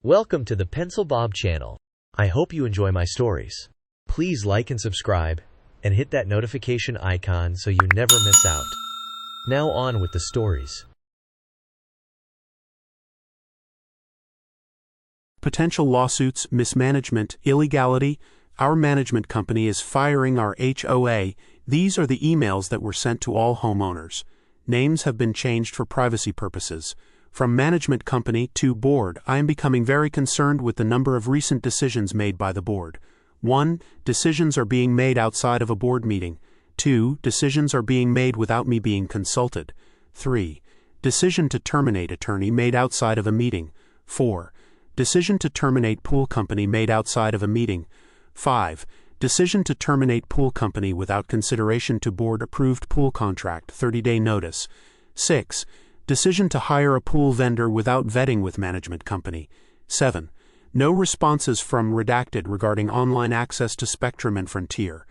Welcome to the Pencil Bob channel. I hope you enjoy my stories. Please like and subscribe, and hit that notification icon so you never miss out. Now on with the stories. Potential lawsuits, mismanagement, illegality. Our management company is firing our HOA. These are the emails that were sent to all homeowners. Names have been changed for privacy purposes. From management company to board, I am becoming very concerned with the number of recent decisions made by the board. 1. Decisions are being made outside of a board meeting. 2. Decisions are being made without me being consulted. 3. Decision to terminate attorney made outside of a meeting. 4. Decision to terminate pool company made outside of a meeting. 5. Decision to terminate pool company without consideration to board-approved pool contract 30-day notice. 6. Decision to hire a pool vendor without vetting with management company. 7. No responses from redacted regarding online access to Spectrum and Frontier.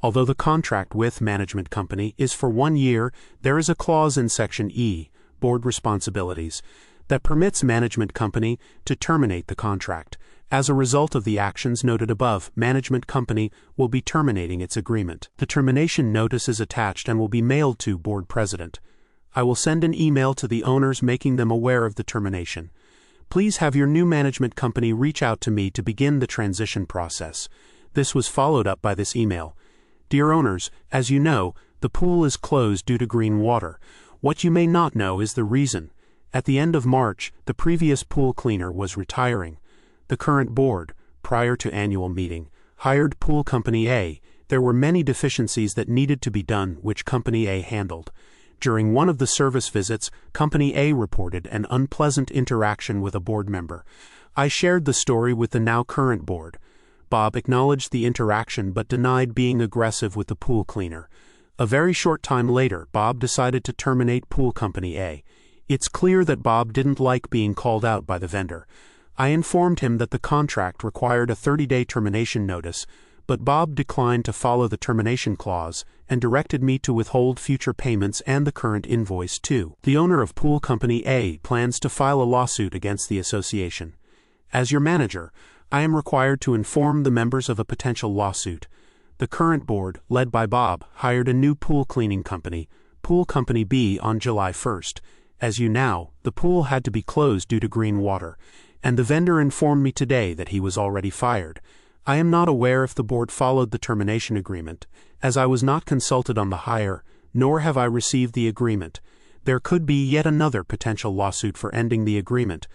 Although the contract with management company is for 1 year, there is a clause in Section E, Board Responsibilities, that permits management company to terminate the contract. As a result of the actions noted above, management company will be terminating its agreement. The termination notice is attached and will be mailed to board president. I will send an email to the owners making them aware of the termination. Please have your new management company reach out to me to begin the transition process. This was followed up by this email. Dear owners, as you know, the pool is closed due to green water. What you may not know is the reason. At the end of March, the previous pool cleaner was retiring. The current board, prior to annual meeting, hired pool company A. There were many deficiencies that needed to be done, which company A handled. During one of the service visits, Company A reported an unpleasant interaction with a board member. I shared the story with the now current board. Bob acknowledged the interaction but denied being aggressive with the pool cleaner. A very short time later, Bob decided to terminate pool company A. It's clear that Bob didn't like being called out by the vendor. I informed him that the contract required a 30-day termination notice, but Bob declined to follow the termination clause and directed me to withhold future payments and the current invoice too. The owner of Pool Company A plans to file a lawsuit against the association. As your manager, I am required to inform the members of a potential lawsuit. The current board, led by Bob, hired a new pool cleaning company, Pool Company B, on July 1st. As you know, the pool had to be closed due to green water, and the vendor informed me today that he was already fired. I am not aware if the board followed the termination agreement, as I was not consulted on the hire, nor have I received the agreement. There could be yet another potential lawsuit for ending the agreement.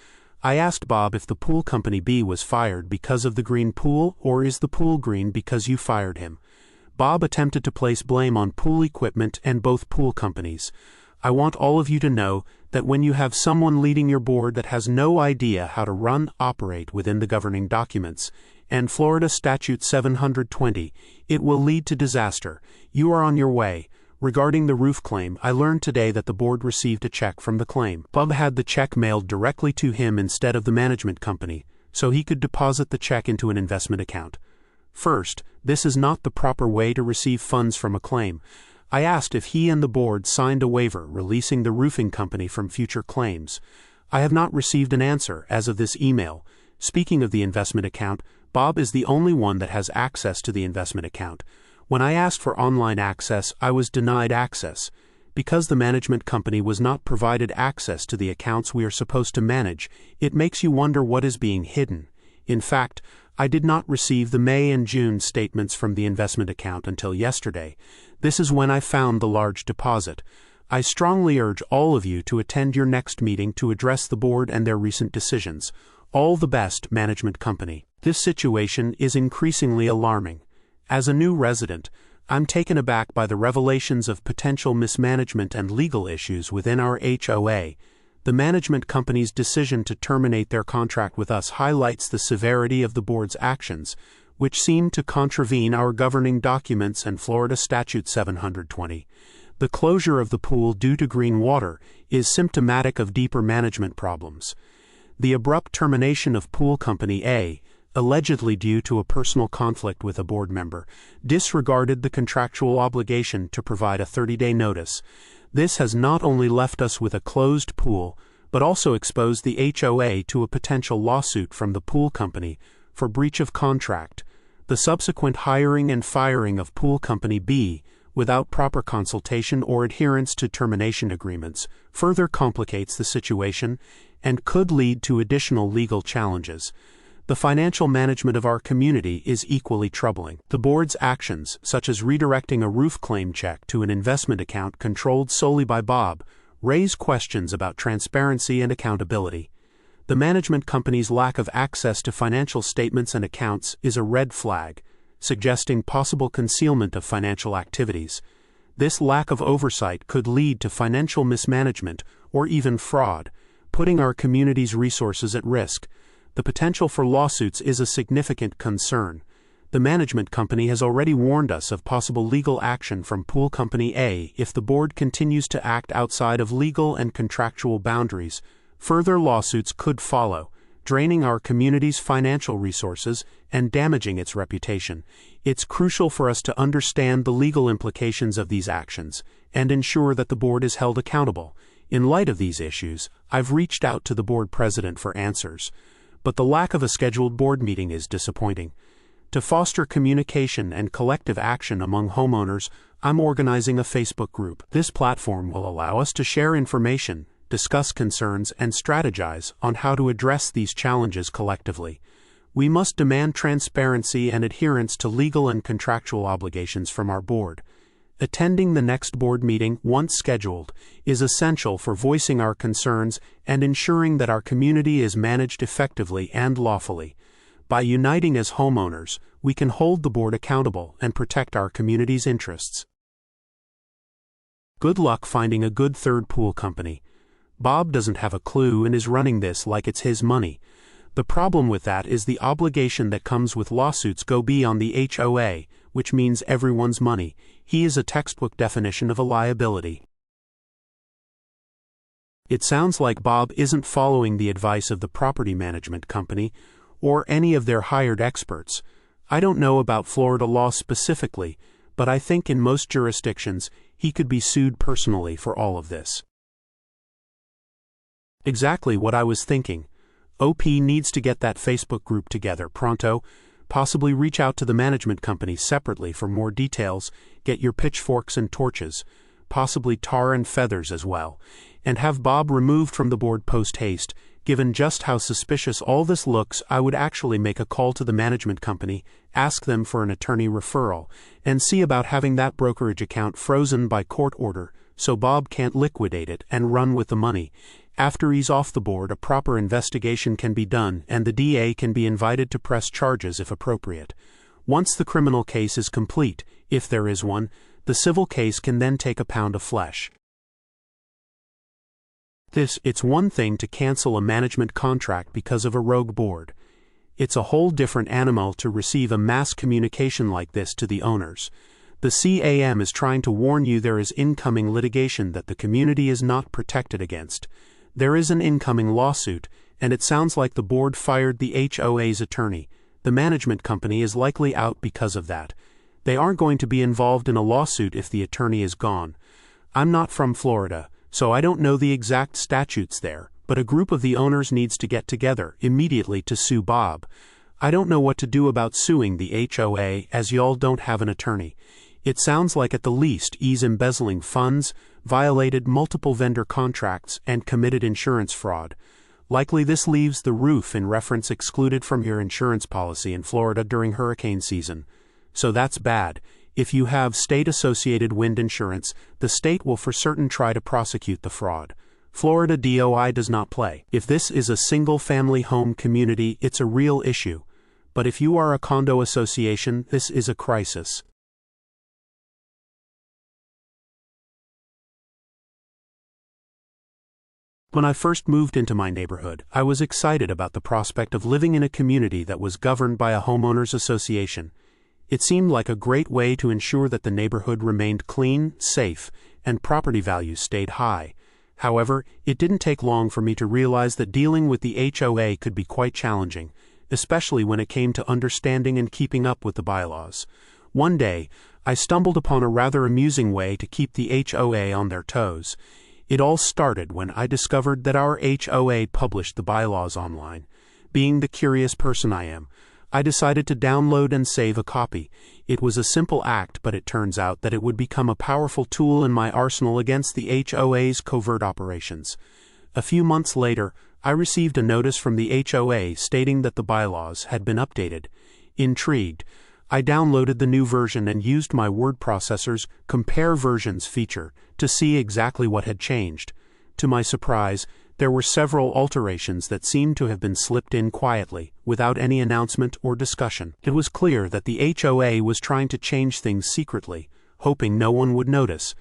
I asked Bob if the pool company B was fired because of the green pool, or is the pool green because you fired him. Bob attempted to place blame on pool equipment and both pool companies. I want all of you to know that when you have someone leading your board that has no idea how to operate within the governing documents, and Florida Statute 720, it will lead to disaster. You are on your way. Regarding the roof claim, I learned today that the board received a check from the claim. Bob had the check mailed directly to him instead of the management company, so he could deposit the check into an investment account. First, this is not the proper way to receive funds from a claim. I asked if he and the board signed a waiver releasing the roofing company from future claims. I have not received an answer as of this email. Speaking of the investment account, Bob is the only one that has access to the investment account. When I asked for online access, I was denied access. Because the management company was not provided access to the accounts we are supposed to manage, it makes you wonder what is being hidden. In fact, I did not receive the May and June statements from the investment account until yesterday. This is when I found the large deposit. I strongly urge all of you to attend your next meeting to address the board and their recent decisions. All the best, management company. This situation is increasingly alarming. As a new resident, I'm taken aback by the revelations of potential mismanagement and legal issues within our HOA. The management company's decision to terminate their contract with us highlights the severity of the board's actions, which seem to contravene our governing documents and Florida Statute 720. The closure of the pool due to green water is symptomatic of deeper management problems. The abrupt termination of Pool Company A, allegedly due to a personal conflict with a board member, disregarded the contractual obligation to provide a 30-day notice. This has not only left us with a closed pool, but also exposed the HOA to a potential lawsuit from the pool company for breach of contract. The subsequent hiring and firing of pool company B, without proper consultation or adherence to termination agreements, further complicates the situation and could lead to additional legal challenges. The financial management of our community is equally troubling. The board's actions, such as redirecting a roof claim check to an investment account controlled solely by Bob, raise questions about transparency and accountability. The management company's lack of access to financial statements and accounts is a red flag, suggesting possible concealment of financial activities. This lack of oversight could lead to financial mismanagement or even fraud, putting our community's resources at risk. The potential for lawsuits is a significant concern. The management company has already warned us of possible legal action from pool company A if the board continues to act outside of legal and contractual boundaries. Further lawsuits could follow, draining our community's financial resources and damaging its reputation. It's crucial for us to understand the legal implications of these actions and ensure that the board is held accountable. In light of these issues, I've reached out to the board president for answers, but the lack of a scheduled board meeting is disappointing. To foster communication and collective action among homeowners, I'm organizing a Facebook group. This platform will allow us to share information, discuss concerns, and strategize on how to address these challenges collectively. We must demand transparency and adherence to legal and contractual obligations from our board. Attending the next board meeting, once scheduled, is essential for voicing our concerns and ensuring that our community is managed effectively and lawfully. By uniting as homeowners, we can hold the board accountable and protect our community's interests. Good luck finding a good third pool company. Bob doesn't have a clue and is running this like it's his money. The problem with that is the obligation that comes with lawsuits go beyond the HOA, which means everyone's money. He is a textbook definition of a liability. It sounds like Bob isn't following the advice of the property management company or any of their hired experts. I don't know about Florida law specifically, but I think in most jurisdictions he could be sued personally for all of this. Exactly what I was thinking. OP needs to get that Facebook group together pronto, possibly reach out to the management company separately for more details, get your pitchforks and torches, possibly tar and feathers as well, and have Bob removed from the board post-haste. Given just how suspicious all this looks, I would actually make a call to the management company, ask them for an attorney referral, and see about having that brokerage account frozen by court order so Bob can't liquidate it and run with the money. After he's off the board, a proper investigation can be done and the DA can be invited to press charges if appropriate. Once the criminal case is complete, if there is one, the civil case can then take a pound of flesh. It's one thing to cancel a management contract because of a rogue board. It's a whole different animal to receive a mass communication like this to the owners. The CAM is trying to warn you there is incoming litigation that the community is not protected against. There is an incoming lawsuit, and it sounds like the board fired the HOA's attorney. The management company is likely out because of that. They aren't going to be involved in a lawsuit if the attorney is gone. I'm not from Florida, so I don't know the exact statutes there, but a group of the owners needs to get together immediately to sue Bob. I don't know what to do about suing the HOA as y'all don't have an attorney. It sounds like at the least he's embezzling funds, violated multiple vendor contracts, and committed insurance fraud. Likely this leaves the roof in reference excluded from your insurance policy in Florida during hurricane season. So that's bad. If you have state-associated wind insurance, the state will for certain try to prosecute the fraud. Florida DOI does not play. If this is a single-family home community, it's a real issue. But if you are a condo association, this is a crisis. When I first moved into my neighborhood, I was excited about the prospect of living in a community that was governed by a homeowners association. It seemed like a great way to ensure that the neighborhood remained clean, safe, and property values stayed high. However, it didn't take long for me to realize that dealing with the HOA could be quite challenging, especially when it came to understanding and keeping up with the bylaws. One day, I stumbled upon a rather amusing way to keep the HOA on their toes. It all started when I discovered that our HOA published the bylaws online. Being the curious person I am, I decided to download and save a copy. It was a simple act, but it turns out that it would become a powerful tool in my arsenal against the HOA's covert operations. A few months later, I received a notice from the HOA stating that the bylaws had been updated. Intrigued, I downloaded the new version and used my word processor's Compare Versions feature to see exactly what had changed. To my surprise, there were several alterations that seemed to have been slipped in quietly, without any announcement or discussion. It was clear that the HOA was trying to change things secretly, hoping no one would notice.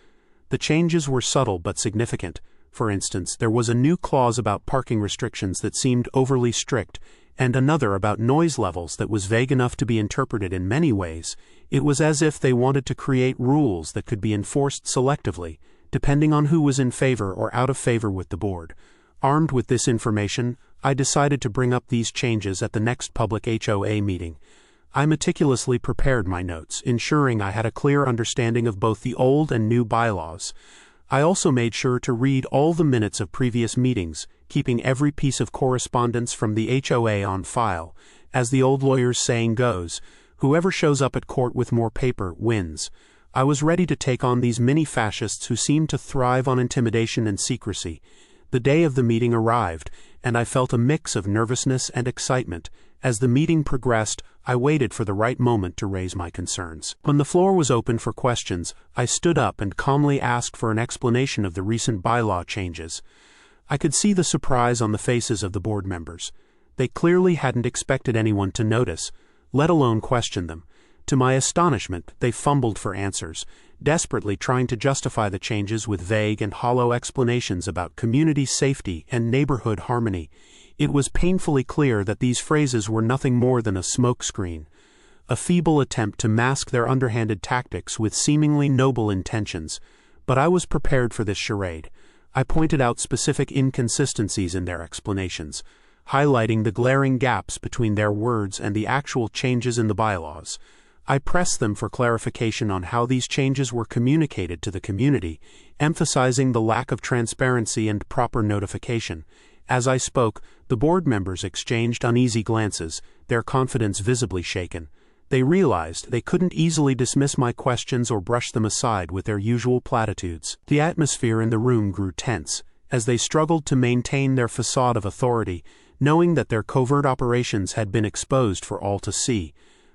The changes were subtle but significant. For instance, there was a new clause about parking restrictions that seemed overly strict, and another about noise levels that was vague enough to be interpreted in many ways. It was as if they wanted to create rules that could be enforced selectively, depending on who was in favor or out of favor with the board. Armed with this information, I decided to bring up these changes at the next public HOA meeting. I meticulously prepared my notes, ensuring I had a clear understanding of both the old and new bylaws. I also made sure to read all the minutes of previous meetings, keeping every piece of correspondence from the HOA on file. As the old lawyer's saying goes, whoever shows up at court with more paper wins. I was ready to take on these mini-fascists who seemed to thrive on intimidation and secrecy. The day of the meeting arrived, and I felt a mix of nervousness and excitement. As the meeting progressed, I waited for the right moment to raise my concerns. When the floor was open for questions, I stood up and calmly asked for an explanation of the recent bylaw changes. I could see the surprise on the faces of the board members. They clearly hadn't expected anyone to notice, let alone question them. To my astonishment, they fumbled for answers, desperately trying to justify the changes with vague and hollow explanations about community safety and neighborhood harmony. It was painfully clear that these phrases were nothing more than a smokescreen, a feeble attempt to mask their underhanded tactics with seemingly noble intentions. But I was prepared for this charade. I pointed out specific inconsistencies in their explanations, highlighting the glaring gaps between their words and the actual changes in the bylaws. I pressed them for clarification on how these changes were communicated to the community, emphasizing the lack of transparency and proper notification. As I spoke, the board members exchanged uneasy glances, their confidence visibly shaken. They realized they couldn't easily dismiss my questions or brush them aside with their usual platitudes. The atmosphere in the room grew tense, as they struggled to maintain their facade of authority, knowing that their covert operations had been exposed for all to see.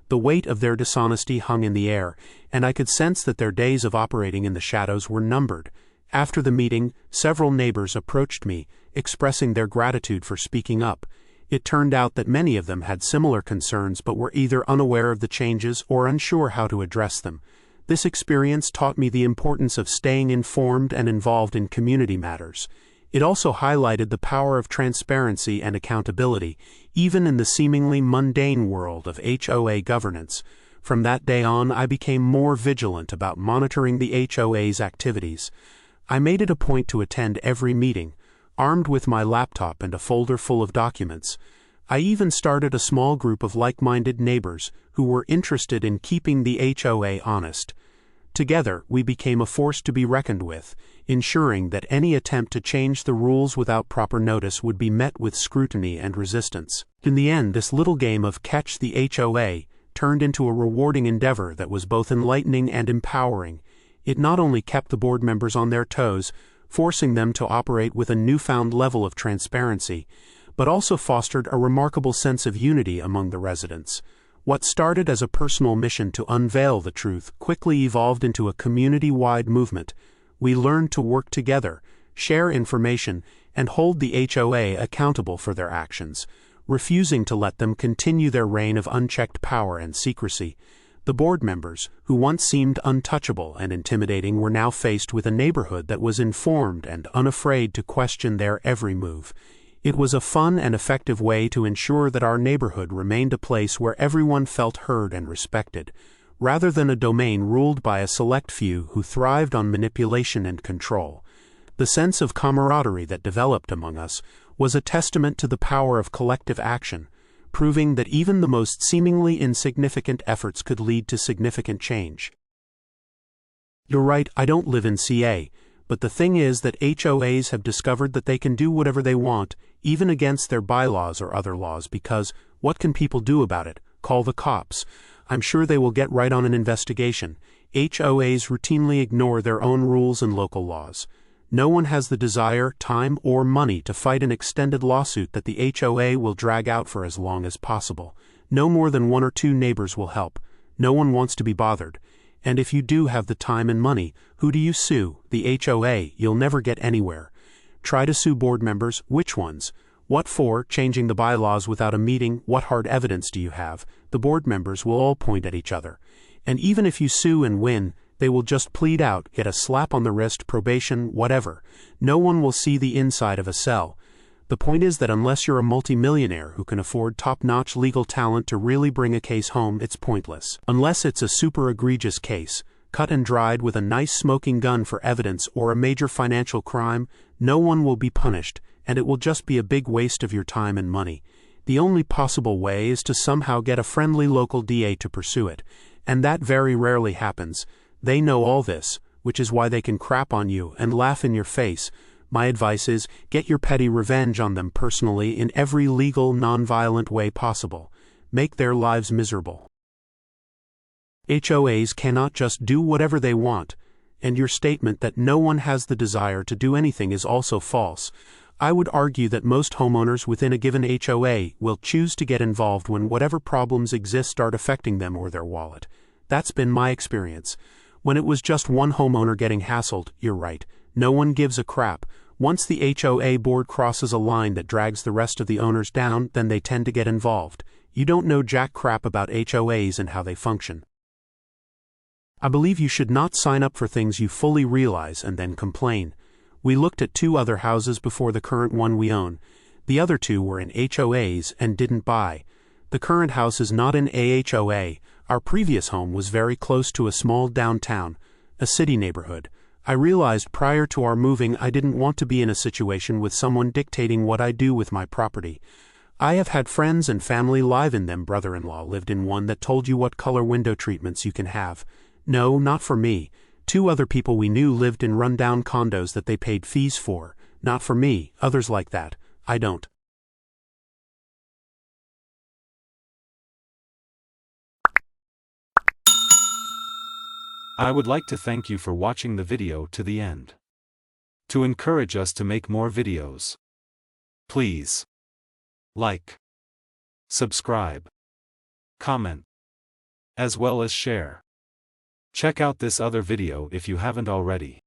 The weight of their dishonesty hung in the air, and I could sense that their days of operating in the shadows were numbered. After the meeting, several neighbors approached me, expressing their gratitude for speaking up. It turned out that many of them had similar concerns but were either unaware of the changes or unsure how to address them. This experience taught me the importance of staying informed and involved in community matters. It also highlighted the power of transparency and accountability, even in the seemingly mundane world of HOA governance. From that day on, I became more vigilant about monitoring the HOA's activities. I made it a point to attend every meeting, armed with my laptop and a folder full of documents. I even started a small group of like-minded neighbors who were interested in keeping the HOA honest. Together, we became a force to be reckoned with, ensuring that any attempt to change the rules without proper notice would be met with scrutiny and resistance. In the end, this little game of Catch the HOA turned into a rewarding endeavor that was both enlightening and empowering. It not only kept the board members on their toes, forcing them to operate with a newfound level of transparency, but also fostered a remarkable sense of unity among the residents. What started as a personal mission to unveil the truth quickly evolved into a community-wide movement. We learned to work together, share information, and hold the HOA accountable for their actions, refusing to let them continue their reign of unchecked power and secrecy. The board members, who once seemed untouchable and intimidating, were now faced with a neighborhood that was informed and unafraid to question their every move. It was a fun and effective way to ensure that our neighborhood remained a place where everyone felt heard and respected, rather than a domain ruled by a select few who thrived on manipulation and control. The sense of camaraderie that developed among us was a testament to the power of collective action, proving that even the most seemingly insignificant efforts could lead to significant change. You're right, I don't live in CA, But the thing is that HOAs have discovered that they can do whatever they want, even against their bylaws or other laws, because what can people do about it? Call the cops. I'm sure they will get right on an investigation. HOAs routinely ignore their own rules and local laws. No one has the desire, time, or money to fight an extended lawsuit that the HOA will drag out for as long as possible. No more than 1 or 2 neighbors will help. No one wants to be bothered. And if you do have the time and money, who do you sue? The HOA. You'll never get anywhere. Try to sue board members. Which ones? What for? Changing the bylaws without a meeting? What hard evidence do you have? The board members will all point at each other. And even if you sue and win, they will just plead out, get a slap on the wrist, probation, whatever. No one will see the inside of a cell. The point is that unless you're a multimillionaire who can afford top-notch legal talent to really bring a case home, it's pointless. Unless it's a super egregious case, cut and dried with a nice smoking gun for evidence, or a major financial crime, no one will be punished, and it will just be a big waste of your time and money. The only possible way is to somehow get a friendly local DA to pursue it, and that very rarely happens. They know all this, which is why they can crap on you and laugh in your face. My advice is, get your petty revenge on them personally in every legal, non-violent way possible. Make their lives miserable. HOAs cannot just do whatever they want, and your statement that no one has the desire to do anything is also false. I would argue that most homeowners within a given HOA will choose to get involved when whatever problems exist start affecting them or their wallet. That's been my experience. When it was just one homeowner getting hassled, you're right. No one gives a crap. Once the HOA board crosses a line that drags the rest of the owners down, then they tend to get involved. You don't know jack crap about HOAs and how they function. I believe you should not sign up for things you fully realize and then complain. We looked at 2 other houses before the current one we own. The other 2 were in HOAs and didn't buy. The current house is not in a HOA. Our previous home was very close to a small downtown, a city neighborhood. I realized prior to our moving I didn't want to be in a situation with someone dictating what I do with my property. I have had friends and family live in them. Brother-in-law lived in one that told you what color window treatments you can have. No, not for me. 2 other people we knew lived in run-down condos that they paid fees for. Not for me. Others like that. I don't. I would like to thank you for watching the video to the end. To encourage us to make more videos, please like, subscribe, comment, as well as share. Check out this other video if you haven't already.